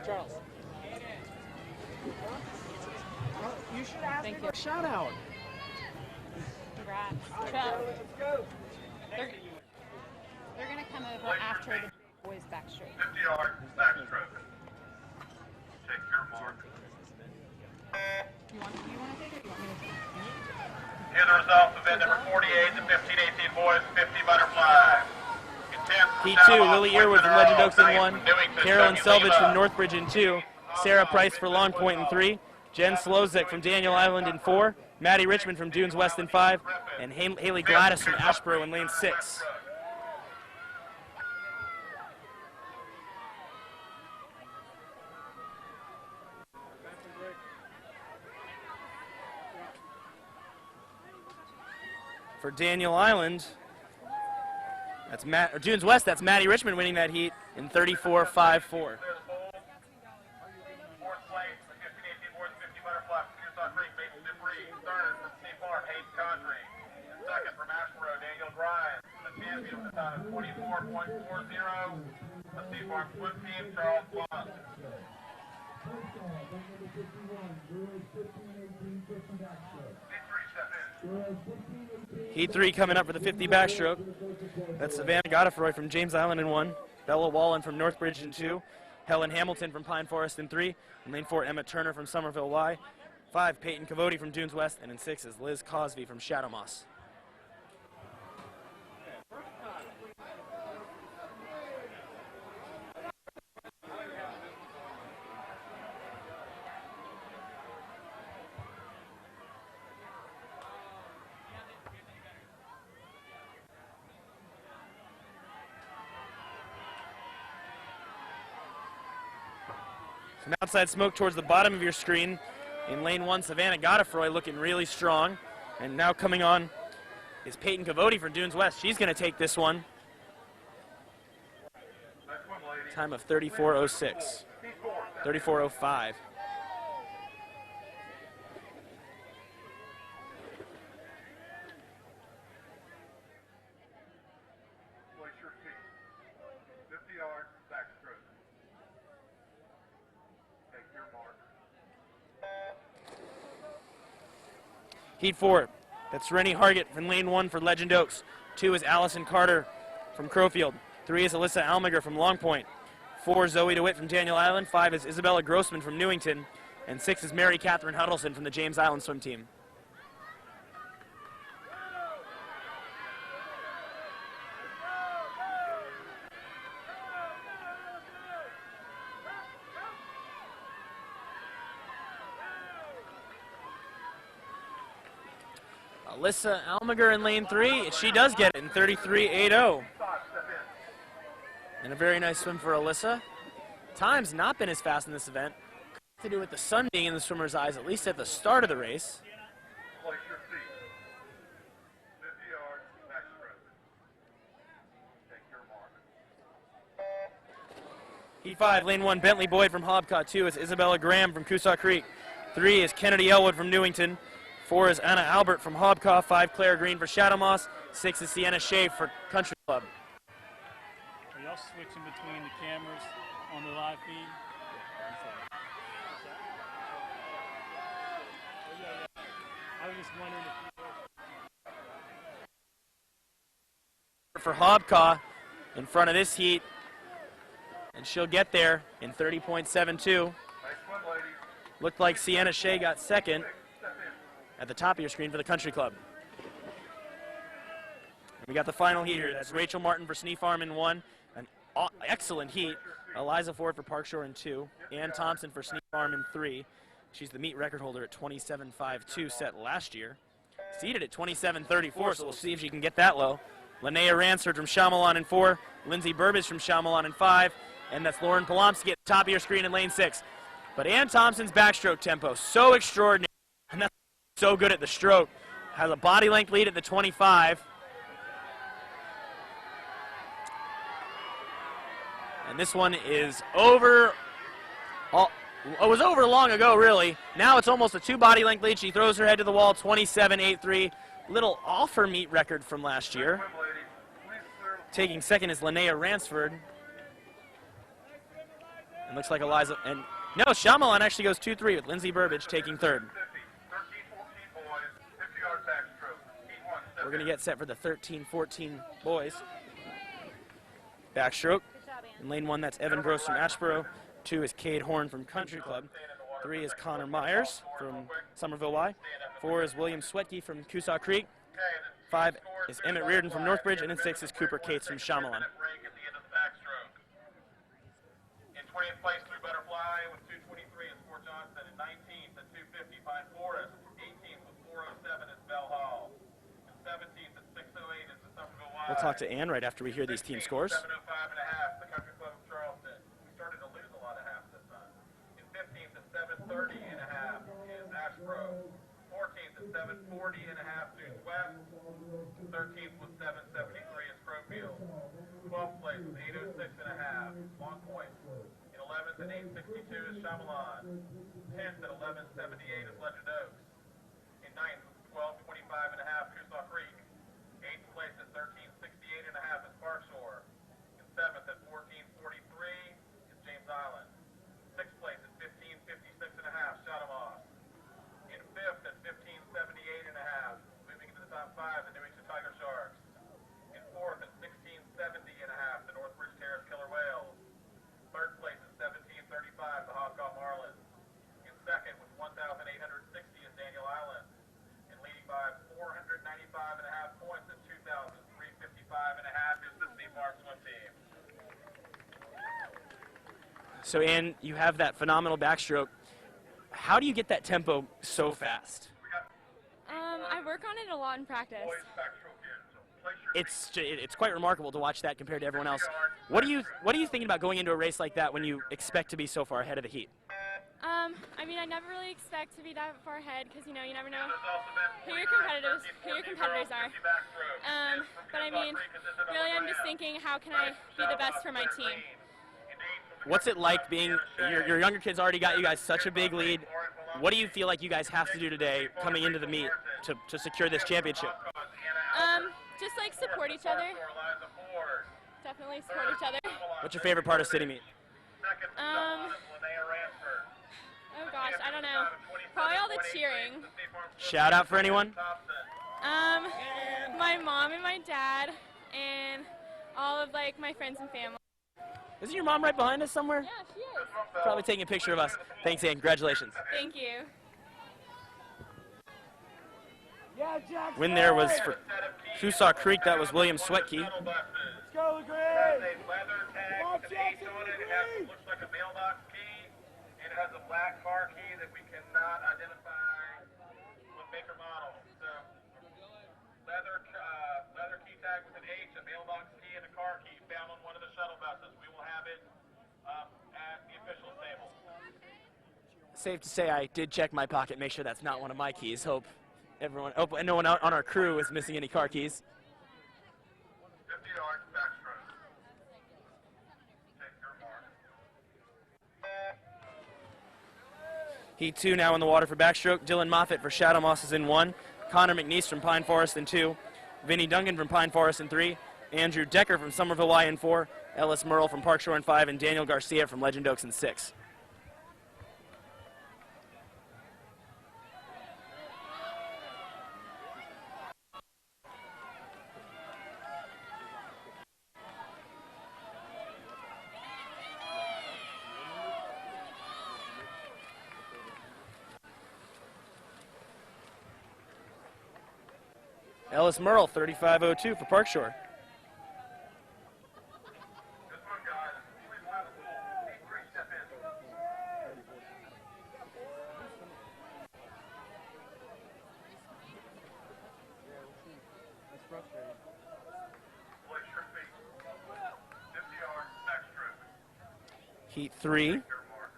Charles. Well, you should ask Thank me you. for a shout out. Congrats. They're going to come over after the boys backstroke. 50-yard backstroke. Take your mark. You want to take it or you want me to take it? Here the results of event number 48, the 15-18 boys 50 butterfly. Heat 2, Lily Earwood from Legend Oaks in 1, Carolyn Selvage from Northbridge in 2, Sarah Price for Long Point in 3, Jen Slozek from Daniel Island in 4, Maddie Richmond from Dunes West in 5, and Haley Gladys from Ashboro in lane 6. For Daniel Island, that's Dunes West, that's Maddie Richmond winning that heat in 34.54. Heat 3 coming up for the 50 backstroke. That's Savannah Godefroy from James Island in 1, Bella Wallen from Northbridge in 2, Helen Hamilton from Pine Forest in 3, in lane 4, Emma Turner from Somerville Y, 5, Peyton Cavoti from Dunes West, and in 6 is Liz Cosby from Shadow Moss. Some outside smoke towards the bottom of your screen. In lane 1, Savannah Godefroy looking really strong. And now coming on is Peyton Cavoti from Dunes West. She's going to take this one. Time of 34.06, 34.05. Heat 4, that's Rennie Hargett from lane 1 for Legend Oaks. 2 is Allison Carter from Crowfield. 3 is Alyssa Almager from Long Point. 4 is Zoe DeWitt from Daniel Island. 5 is Isabella Grossman from Newington. And 6 is Mary Catherine Huddleston from the James Island swim team. Alyssa Almager in lane 3, she does get it in 33.80. And a very nice swim for Alyssa. Time's not been as fast in this event. To do with the sun being in the swimmer's eyes, at least at the start of the race. Heat 5, lane 1, Bentley Boyd from Hobcott. 2 is Isabella Graham from Coosaw Creek. 3 is Kennedy Elwood from Newington. 4 is Anna Albert from Hobcaw. 5, Claire Green for Shadow Moss. 6 is Sienna Shea for Country Club. Are y'all switching between the cameras on the live feed? I was just wondering if for Hobcaw in front of this heat, and she'll get there in 30.72. Looked like Sienna Shea got second at the top of your screen for the Country Club. And we got the final heat here. That's Rachel Martin for Snee Farm in 1. An excellent heat. Eliza Ford for Parkshore in 2. Ann Thompson for Snee Farm in 3. She's the meet record holder at 27.52 set last year. Seated at 27.34, so we'll see if she can get that low. Linnea Ransford from Shyamalan in 4. Lindsay Burbage from Shyamalan in 5. And that's Lauren Polomsky at the top of your screen in lane 6. But Ann Thompson's backstroke tempo, so extraordinary. And that's so good at the stroke. Has a body length lead at the 25. And this one is over. It was over long ago, really. Now it's almost a 2 body length lead. She throws her head to the wall, 27.83. Little off her meet record from last year. Taking second is Linnea Ransford. And looks like Eliza, and no, Shyamalan actually goes 2-3 with Lindsay Burbage taking third. 13-14 boys, 50-yard backstroke. Heat 1, We're going to get set for the 13-14 boys. Backstroke. In lane 1, that's Evan Gross from Ashboro. 2 is Cade Horn from Country Club. 3 is Connor Myers from Somerville Y. 4 is William Swetke from Coosaw Creek. 5 is Emmett Reardon from Northbridge. And then 6 is Cooper Cates from Shyamalan. In 20th place through Butterfly with 223 is Fort Johnson. In 19th at 250, Pine Forest. 18th with 407 is Bell Hall. And 17th at 608 is the Somerville Y. We'll talk to Ann right after we hear these team scores. 705 and a half, the Country Club of Charleston. We started to lose a lot of halves this time. In 15th at 730 and a half is Ashboro. 14th at 740 and a half Deuce West. 13th with 773 is Crowfield. 12th place with 806 and a half, Long Point. In 11th at 862 is Shyamalan. 10th at 1178 is Legend Oaks. In 9th with 1225 and a half Coosaw Creek. 8th place at 1368 and a half is Park Shore. In 7th at 1443 is James Island. 6th place at 1556 and a half Shadamoss. In 5th at 1578 and a half, moving into the top 5, the New England Tiger Sharks. In 4th at 1670 and a half, the Northbridge Terrace Killer Whales. 3rd place at 1735, the Hawkaw Marlins. In 2nd with 1,860 is Daniel Island. And leading by 495 and a half points at 2,355 and a half is the Steve Mark swim team. So, Ann, you have that phenomenal backstroke. How do you get that tempo so fast? I work on it a lot in practice. It's quite remarkable to watch that compared to everyone else. What are you thinking about going into a race like that when you expect to be so far ahead of the heat? I mean, I never really expect to be that far ahead because, you know, you never know who your competitors are. But I mean, really, I'm just thinking, how can I be the best for my team? What's it like being, your younger kids already got you guys such a big lead. What do you feel like you guys have to do today coming into the meet to secure this championship? Just like support each other. Definitely support each other. What's your favorite part of city meet? Oh gosh, I don't know. Probably all the cheering. Shout out for anyone? My mom and my dad and all of like my friends and family. Isn't your mom right behind us somewhere? Yeah, she is. Probably taking a picture of us. Thanks, Ann. Congratulations. Thank you. Win there was for Coosaw Creek. That was William Swetke. Let's go, Legree! It has a leather tag with an H on it. It looks like a mailbox key. And it has a black car key that we cannot identify with maker model. So, leather key tag with an H, a mailbox key, and a car key found on one of the shuttle buses. We will have it at the official table. Safe to say I did check my pocket, make sure that's not one of my keys. Hope no one out on our crew is missing any car keys. 50 yards, backstroke. Take your mark. Heat 2 now in the water for backstroke. Dylan Moffitt for Shadow Moss is in 1. Connor McNeese from Pine Forest in 2. Vinny Duncan from Pine Forest in 3. Andrew Decker from Somerville Y in 4. Ellis Merle from Park Shore in 5. And Daniel Garcia from Legend Oaks in 6. Ellis Merle, 35.02 for Park Shore. This one, guys. Please let P3 step in. Place your feet. 50 yards, backstroke. Heat 3. Your mark.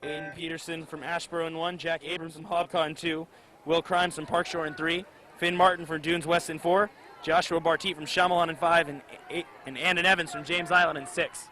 Aiden Peterson from Ashboro in 1. Jack Abrams from Hobcaw in 2. Will Crimes from Park Shore in 3. Finn Martin from Dunes West in 4. Joshua Barteet from Shyamalan in 5. And Andon Evans from James Island in 6.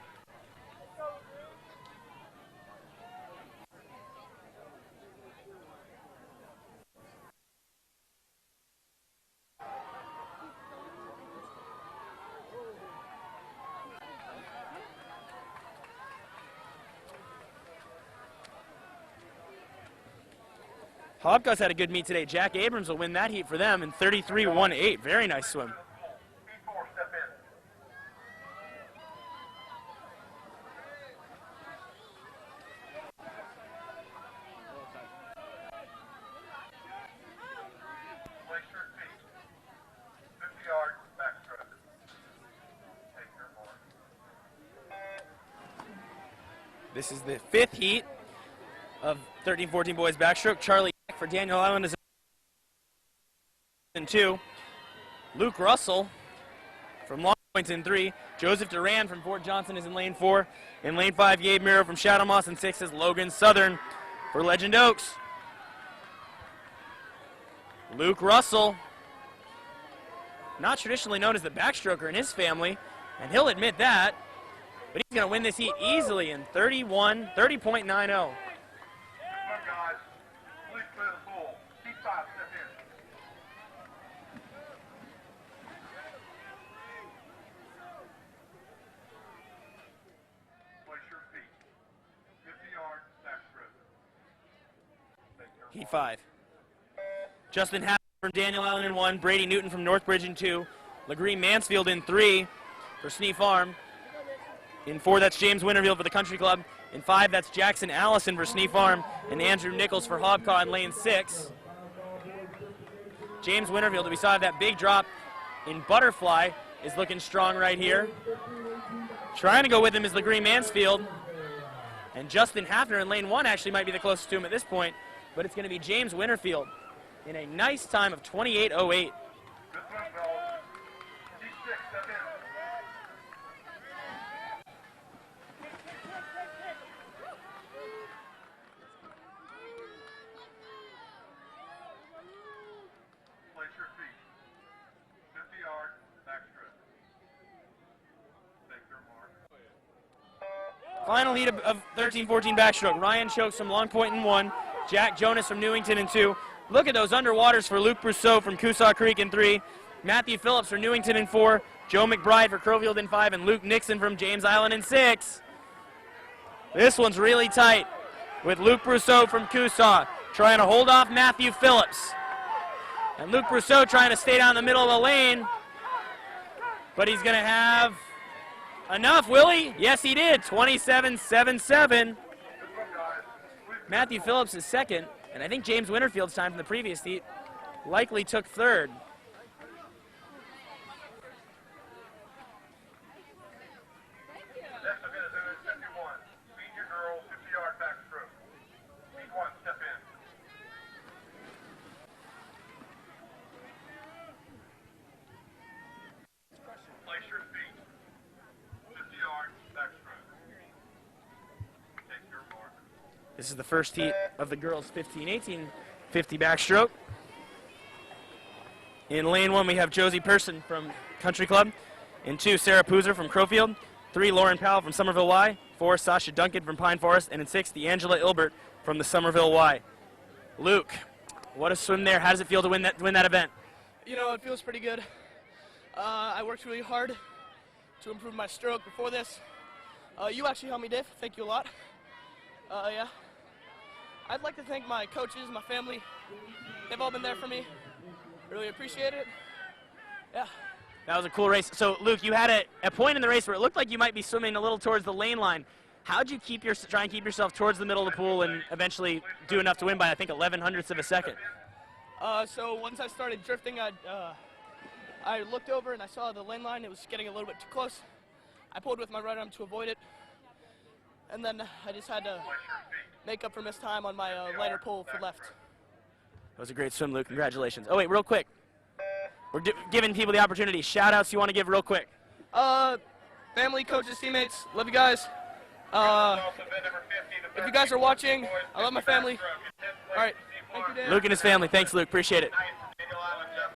Hobcos had a good meet today. Jack Abrams will win that heat for them in 33.18. Very nice swim. P4, step in. Place your feet. 50 yards, backstroke. Take your mark. This is the 5th heat of 13-14 boys backstroke. Charlie for Daniel Island is in 2. Luke Russell from Long Point's in 3. Joseph Duran from Fort Johnson is in lane 4. In lane 5, Gabe Miro from Shadow Moss, and 6 is Logan Southern for Legend Oaks. Luke Russell, not traditionally known as the backstroker in his family, and he'll admit that, but he's going to win this heat easily in 30.90. Come on, guys. Please clear the pool. P5, step in. Place your feet. 50 yards, backstroke. Take your Heat 5. Justin Happ from Daniel Island in 1. Brady Newton from Northbridge in 2. Legree Mansfield in 3 for Snee Farm. In 4, that's James Winterfield for the Country Club. In 5, that's Jackson Allison for Snee Farm. And Andrew Nichols for Hobcaw in lane 6. James Winterfield, we saw that big drop in Butterfly, is looking strong right here. Trying to go with him is Legree Mansfield. And Justin Hafner in lane 1 actually might be the closest to him at this point. But it's going to be James Winterfield in a nice time of 28.08. Good swim, fellas. P6, step in. Place your feet. 50 yards, backstroke. Take your mark. Final heat of 13-14 backstroke. Ryan Chokes from Long Point in 1. Jack Jonas from Newington in 2. Look at those underwaters for Luke Brousseau from Coosaw Creek in 3. Matthew Phillips for Newington in 4. Joe McBride for Crowfield in 5. And Luke Nixon from James Island in 6. This one's really tight with Luke Brousseau from Coosaw trying to hold off Matthew Phillips. And Luke Brousseau trying to stay down the middle of the lane. But he's going to have enough, will he? Yes, he did. 27.77. Matthew Phillips is second, and I think James Winterfield's time from the previous heat likely took third. Next event is event 51. Senior girls, 50-yard backstroke. Heat 1, step in. Place your feet. 50 yards, backstroke. Take your mark. This is the first heat of the girls' 15-18 50 backstroke. In lane 1, we have Josie Person from Country Club. In 2, Sarah Poozer from Crowfield. 3, Lauren Powell from Somerville Y. 4, Sasha Duncan from Pine Forest. And in 6, D'Angela Ilbert from the Somerville Y. Luke, what a swim there. How does it feel to win that event? You know, it feels pretty good. I worked really hard to improve my stroke before this. You actually helped me, Dave. Thank you a lot. Yeah. I'd like to thank my coaches, my family. They've all been there for me. Really appreciate it. Yeah. That was a cool race. So, Luke, you had a point in the race where it looked like you might be swimming a little towards the lane line. How'd you try and keep yourself towards the middle of the pool and eventually do enough to win by, I think, 11/100ths of a second? So once I started drifting, I looked over and I saw the lane line. It was getting a little bit too close. I pulled with my right arm to avoid it. And then I just had to make up for missed time on my lighter pull for left. That was a great swim, Luke. Congratulations. Oh, wait, real quick. We're giving people the opportunity. Shout-outs you want to give real quick. Family, coaches, teammates, love you guys. If you guys are watching, I love my family. All right. Thank you, Dan. Luke and his family. Thanks, Luke. Appreciate it.